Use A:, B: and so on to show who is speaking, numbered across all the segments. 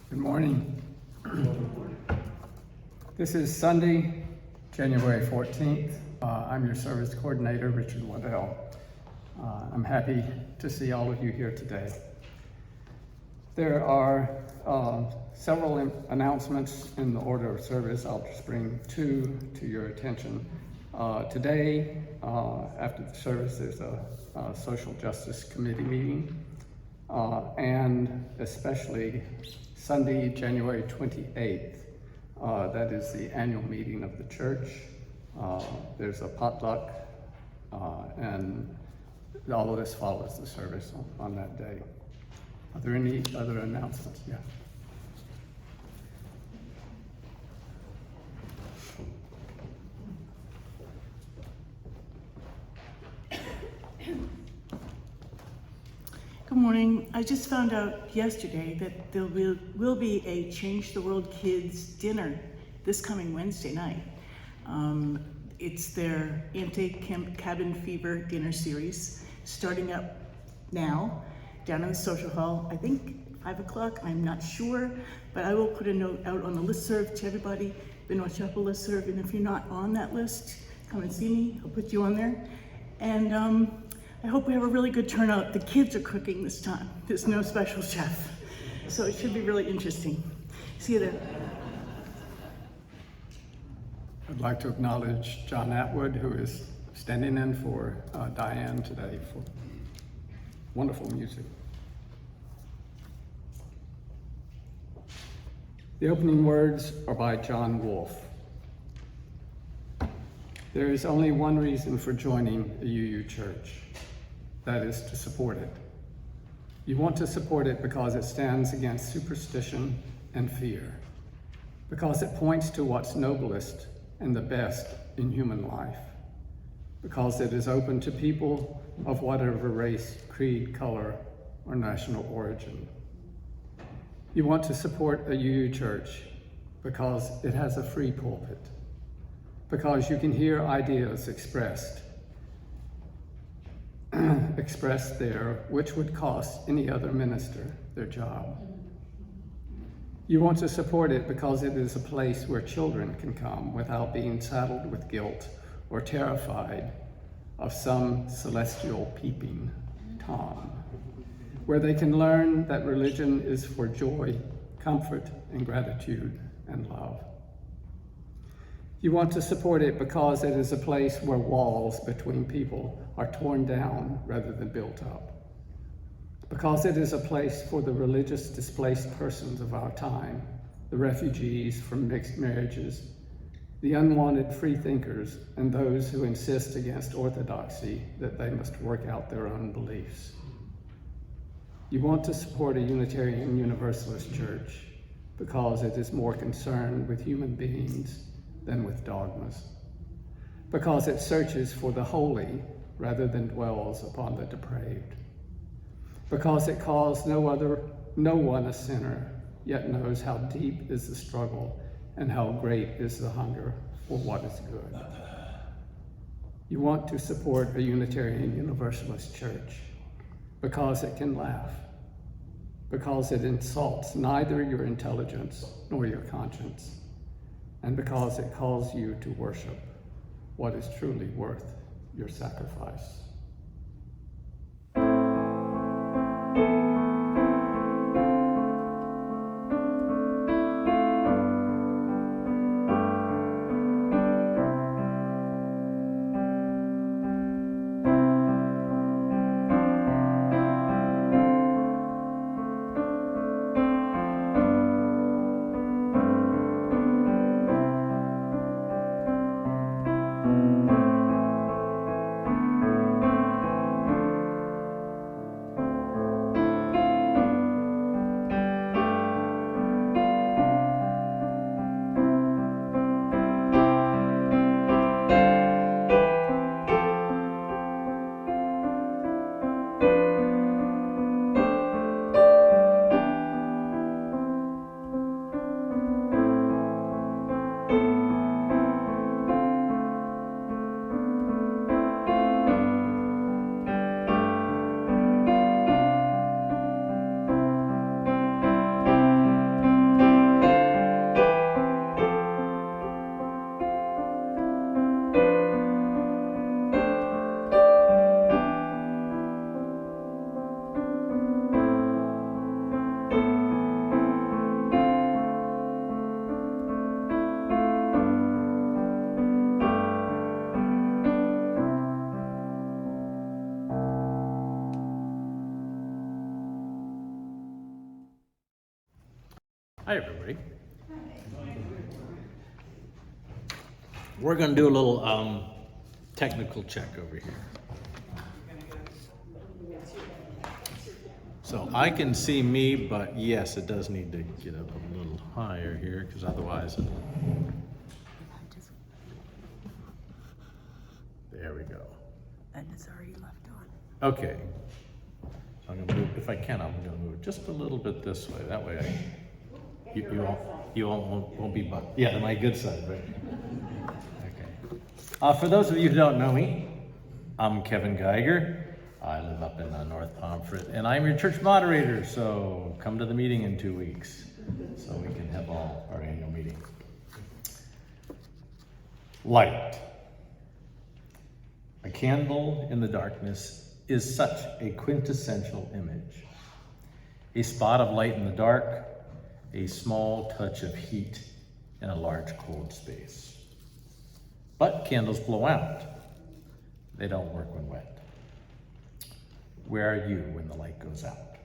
A: Good morning. This is Sunday, January 14th. I'm your service coordinator, Richard Waddell. I'm happy to see all of you here today. There are several announcements in the order of service. I'll just bring two to your attention. Today, after the service, there's a Social Justice Committee meeting, and especially Sunday, January 28th. That is the annual meeting of the church. There's a potluck, and all of this follows the service on that day. Are there any other announcements? Yeah.
B: Good morning. I just found out yesterday that there will be a Change the World Kids dinner this coming Wednesday night. It's their anti-cabin fever dinner series, starting up now down in the social hall. I think 5 o'clock, I'm not sure, but I will put a note out on the listserv to everybody, the North Chapel listserv, and if you're not on that list, come and see me. I'll put you on there. And I hope we have a really good turnout. The kids are cooking this time. There's no special chef. So it should be really interesting. See you there.
A: I'd like to acknowledge John Atwood, who is standing in for Diane today for wonderful music. The opening words are by John Wolfe. There is only one reason for joining a UU church. That is to support it. You want to support it because it stands against superstition and fear, because it points to what's noblest and the best in human life, because it is open to people of whatever race, creed, color, or national origin. You want to support a UU church because it has a free pulpit, because you can hear ideas expressed there, which would cost any other minister their job. You want to support it because it is a place where children can come without being saddled with guilt or terrified of some celestial peeping Tom, where they can learn that religion is for joy, comfort, and gratitude and love. You want to support it because it is a place where walls between people are torn down rather than built up. Because it is a place for the religious displaced persons of our time, the refugees from mixed marriages, the unwanted free thinkers, and those who insist against orthodoxy that they must work out their own beliefs. You want to support a Unitarian Universalist church because it is more concerned with human beings than with dogmas, because it searches for the holy rather than dwells upon the depraved, because it calls no one a sinner, yet knows how deep is the struggle and how great is the hunger for what is good. You want to support a Unitarian Universalist church because it can laugh, because it insults neither your intelligence nor your conscience, and because it calls you to worship what is truly worth your sacrifice.
C: Hi, everybody. We're going to do a little technical check over here. So I can see me, but yes, it does need to get up a little higher here, because otherwise it... There we go.
B: And it's already left on.
C: Okay. So I'm going to move, if I can, I'm going to move it just a little bit this way. That way you won't be bumped. Yeah, my good side, right? Okay. For those of you who don't know me, I'm Kevin Geiger. I live up in North Pomfret, and I'm your church moderator, so come to the meeting in 2 weeks so we can have our annual meeting. Light. A candle in the darkness is such a quintessential image. A spot of light in the dark, a small touch of heat in a large cold space. But candles blow out. They don't work when wet. Where are you when the light goes out?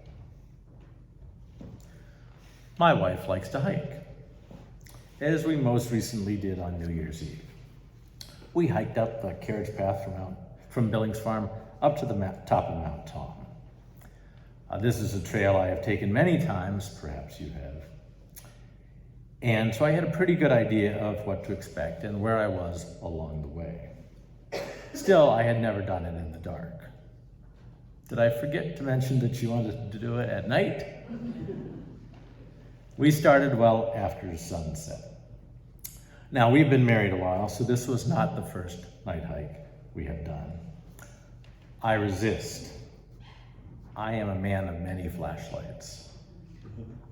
C: My wife likes to hike, as we most recently did on New Year's Eve. We hiked up the carriage path from Billings Farm up to the top of Mount Tom. This is a trail I have taken many times, perhaps you have. And so I had a pretty good idea of what to expect and where I was along the way. Still, I had never done it in the dark. Did I forget to mention that you wanted to do it at night? We started well after sunset. Now, we've been married a while, so this was not the first night hike we have done. I resist. I am a man of many flashlights.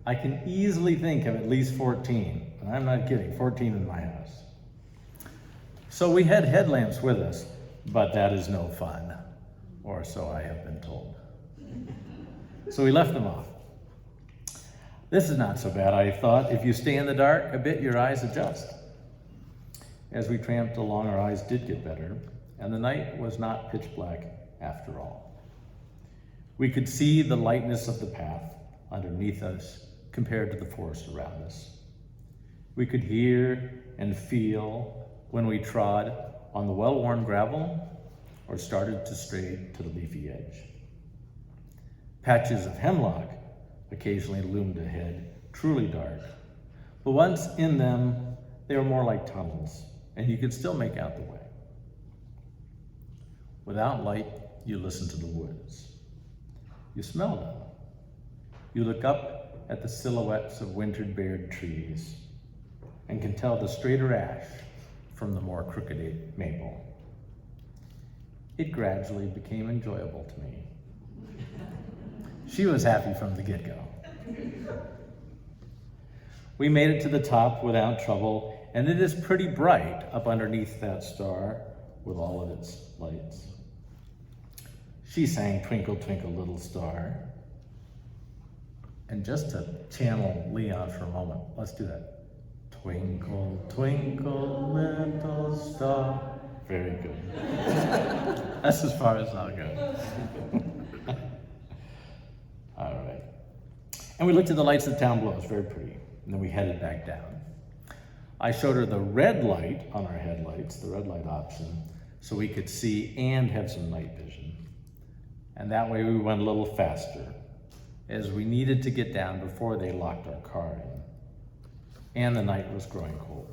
C: I can easily think of at least 14, and I'm not kidding, 14 in my house. So we had headlamps with us, but that is no fun, or so I have been told. So we left them off. This is not so bad, I thought. If you stay in the dark a bit, your eyes adjust. As we tramped along, our eyes did get better, and the night was not pitch black after all. We could see the lightness of the path underneath us compared to the forest around us. We could hear and feel when we trod on the well-worn gravel or started to stray to the leafy edge. Patches of hemlock occasionally loomed ahead, truly dark, but once in them, they were more like tunnels, and you could still make out the way. Without light, you listen to the woods. You smell them. You look up at the silhouettes of winter-bared trees and can tell the straighter ash from the more crooked maple. It gradually became enjoyable to me. She was happy from the get-go. We made it to the top without trouble, and it is pretty bright up underneath that star with all of its lights. She sang Twinkle, Twinkle, Little Star. And just to channel Leon for a moment, let's do that. Twinkle, twinkle, little star. Very good. That's as far as I'll go. All right. And we looked at the lights of the town below. It was very pretty. And then we headed back down. I showed her the red light on our headlights, the red light option, so we could see and have some night vision. And that way we went a little faster, as we needed to get down before they locked our car in. And the night was growing cold.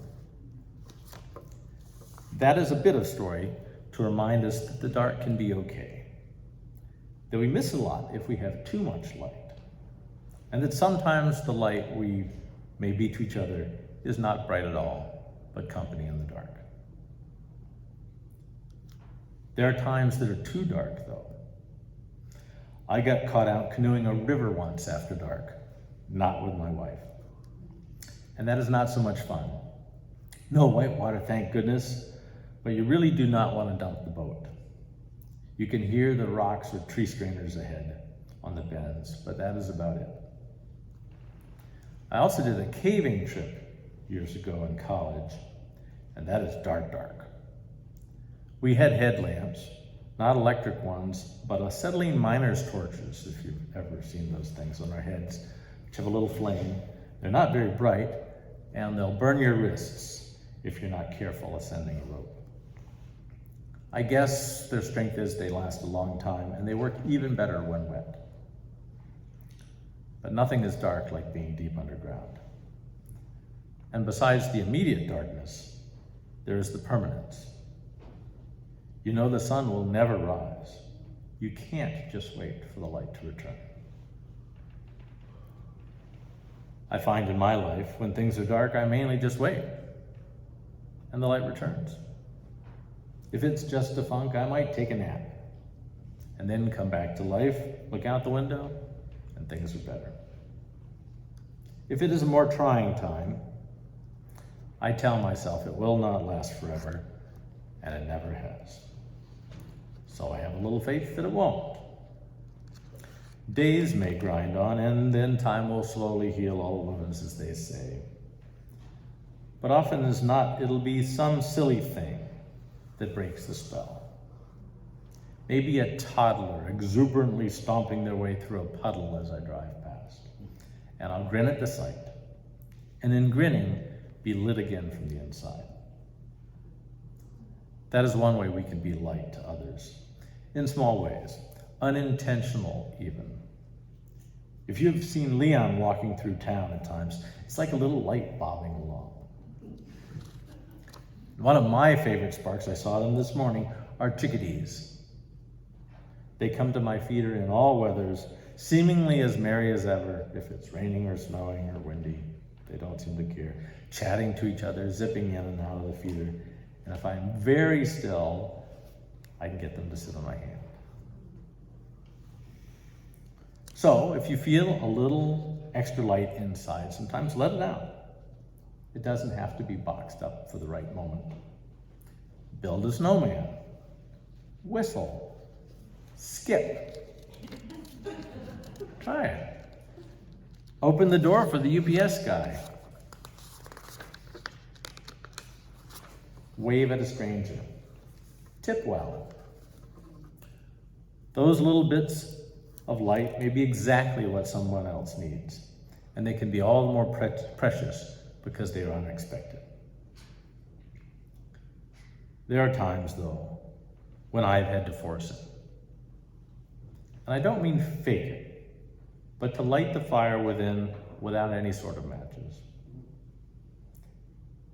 C: That is a bit of story to remind us that the dark can be okay, that we miss a lot if we have too much light, and that sometimes the light we may be to each other is not bright at all, but company in the dark. There are times that are too dark, though. I got caught out canoeing a river once after dark, not with my wife. And that is not so much fun. No white water, thank goodness, but you really do not want to dump the boat. You can hear the rocks or tree strainers ahead on the bends, but that is about it. I also did a caving trip years ago in college, and that is dark, dark. We had headlamps, not electric ones, but acetylene miner's torches, if you've ever seen those things on our heads, which have a little flame They're not very bright, and they'll burn your wrists if you're not careful ascending a rope. I guess their strength is they last a long time, and they work even better when wet. But nothing is dark like being deep underground. And besides the immediate darkness, there is the permanence. You know the sun will never rise. You can't just wait for the light to return. I find in my life, when things are dark, I mainly just wait, and the light returns. If it's just a funk, I might take a nap, and then come back to life, look out the window, and things are better. If it is a more trying time, I tell myself it will not last forever, and it never has. So I have a little faith that it won't. Days may grind on, and then time will slowly heal all wounds, as they say. But often as not, it'll be some silly thing that breaks the spell. Maybe a toddler exuberantly stomping their way through a puddle as I drive past. And I'll grin at the sight, and in grinning, be lit again from the inside. That is one way we can be light to others, in small ways, unintentional even. If you've seen Leon walking through town at times, it's like a little light bobbing along. One of my favorite sparks, I saw them this morning, are chickadees. They come to my feeder in all weathers, seemingly as merry as ever. If it's raining or snowing or windy, they don't seem to care. Chatting to each other, zipping in and out of the feeder. And if I'm very still, I can get them to sit on my hand. So if you feel a little extra light inside, sometimes let it out. It doesn't have to be boxed up for the right moment. Build a snowman. Whistle. Skip. Try it. Open the door for the UPS guy. Wave at a stranger. Tip well. Those little bits of light may be exactly what someone else needs, and they can be all the more precious because they are unexpected. There are times, though, when I've had to force it. And I don't mean fake it, but to light the fire within without any sort of matches.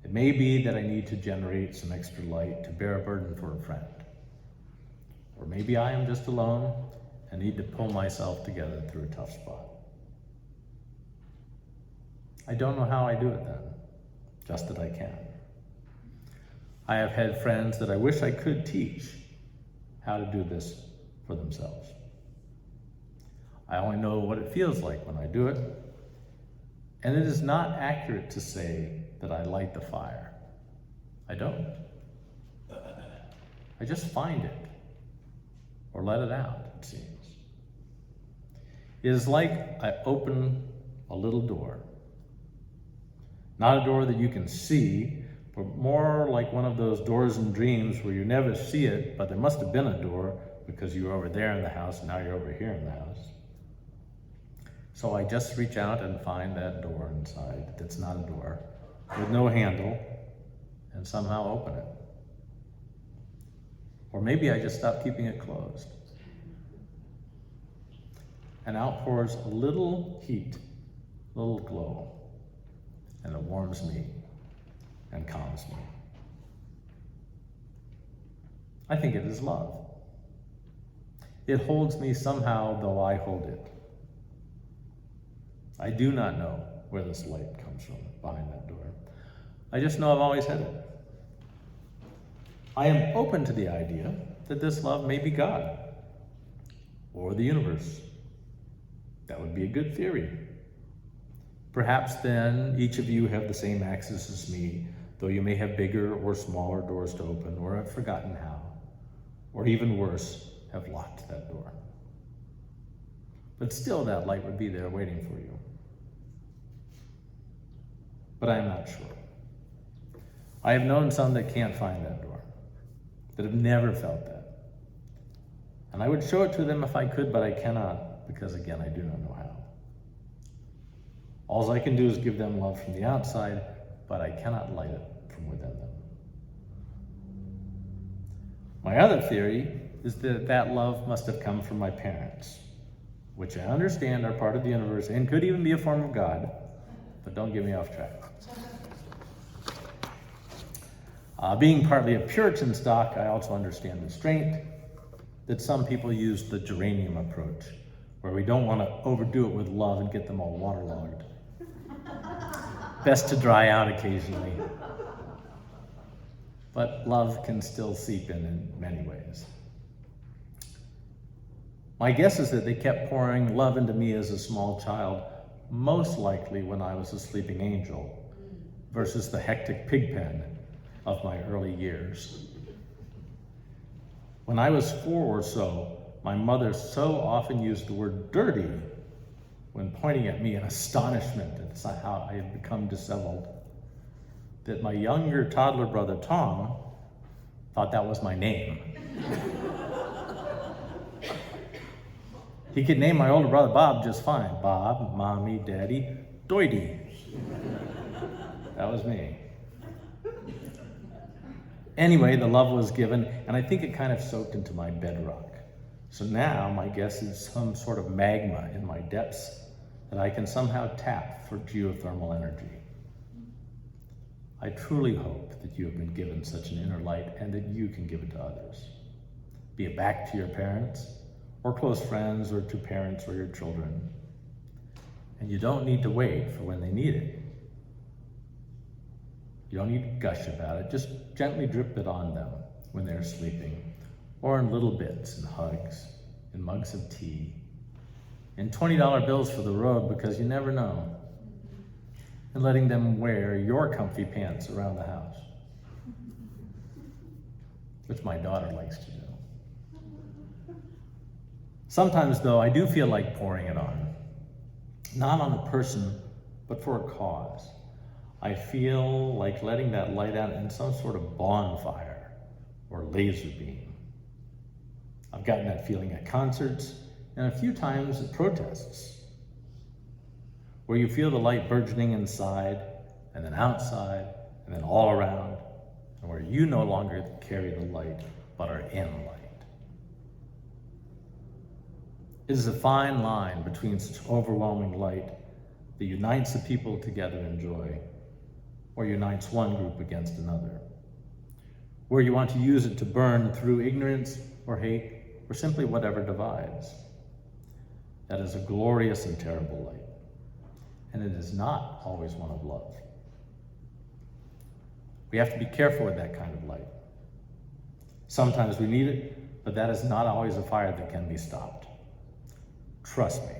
C: It may be that I need to generate some extra light to bear a burden for a friend. Or maybe I am just alone and need to pull myself together through a tough spot. I don't know how I do it then, just that I can. I have had friends that I wish I could teach how to do this for themselves. I only know what it feels like when I do it, and it is not accurate to say that I light the fire. I don't. I just find it, or let it out, it seems. It is like I open a little door. Not a door that you can see, but more like one of those doors in dreams where you never see it, but there must have been a door because you were over there in the house and now you're over here in the house. So I just reach out and find that door inside that's not a door, with no handle, and somehow open it. Or maybe I just stop keeping it closed. And out pours a little heat, a little glow, and it warms me and calms me. I think it is love. It holds me somehow, though I hold it. I do not know where this light comes from behind that door. I just know I've always had it. I am open to the idea that this love may be God or the universe. That would be a good theory. Perhaps then each of you have the same access as me, though you may have bigger or smaller doors to open, or have forgotten how, or even worse, have locked that door. But still that light would be there waiting for you. But I am not sure. I have known some that can't find that door, that have never felt that. And I would show it to them if I could, but I cannot, because again, I do not know how. All I can do is give them love from the outside, but I cannot light it from within them. My other theory is that that love must have come from my parents, which I understand are part of the universe and could even be a form of God, but don't get me off track. Being partly of Puritan stock, I also understand the strength that some people use the geranium approach, where we don't want to overdo it with love and get them all waterlogged. Best to dry out occasionally. But love can still seep in many ways. My guess is that they kept pouring love into me as a small child, most likely when I was a sleeping angel, versus the hectic pigpen of my early years. When I was 4 or so, my mother so often used the word dirty when pointing at me in astonishment at how I had become disheveled, that my younger toddler brother Tom thought that was my name. He could name my older brother Bob just fine. Bob, Mommy, Daddy, Doity. That was me. Anyway, the love was given, and I think it kind of soaked into my bedrock. So now my guess is some sort of magma in my depths that I can somehow tap for geothermal energy. I truly hope that you have been given such an inner light and that you can give it to others. Be it back to your parents, or close friends, or to parents or your children. And you don't need to wait for when they need it. You don't need to gush about it, just gently drip it on them when they're sleeping, or in little bits and hugs, in mugs of tea, in $20 bills for the road because you never know, and letting them wear your comfy pants around the house, which my daughter likes to do. Sometimes, though, I do feel like pouring it on, not on a person, but for a cause. I feel like letting that light out in some sort of bonfire or laser beam. I've gotten that feeling at concerts and a few times at protests, where you feel the light burgeoning inside and then outside and then all around, and where you no longer carry the light but are in light. It is a fine line between such overwhelming light that unites the people together in joy, or unites one group against another, where you want to use it to burn through ignorance or hate or simply whatever divides. That is a glorious and terrible light, and it is not always one of love. We have to be careful with that kind of light. Sometimes we need it, but that is not always a fire that can be stopped. Trust me,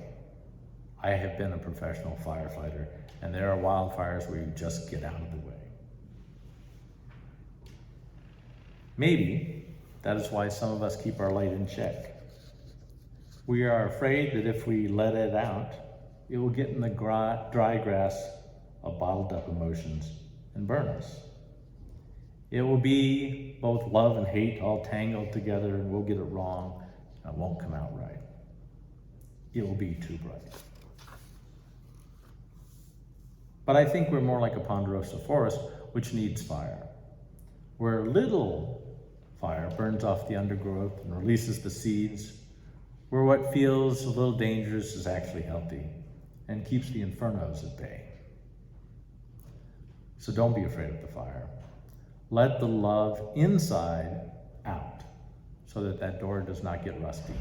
C: I have been a professional firefighter, and there are wildfires where you just get out of the way. Maybe that is why some of us keep our light in check. We are afraid that if we let it out, it will get in the dry grass of bottled up emotions and burn us. It will be both love and hate all tangled together, and we'll get it wrong, and it won't come out right. It will be too bright. But I think we're more like a ponderosa forest, which needs fire, where a little fire burns off the undergrowth and releases the seeds, where what feels a little dangerous is actually healthy and keeps the infernos at bay. So don't be afraid of the fire. Let the love inside out so that that door does not get rusty.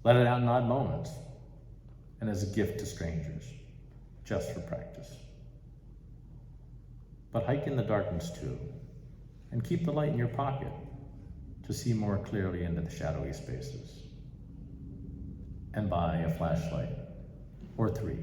C: Let it out in odd moments and as a gift to strangers, just for practice. But hike in the darkness too, and keep the light in your pocket to see more clearly into the shadowy spaces. And buy a flashlight, or 3.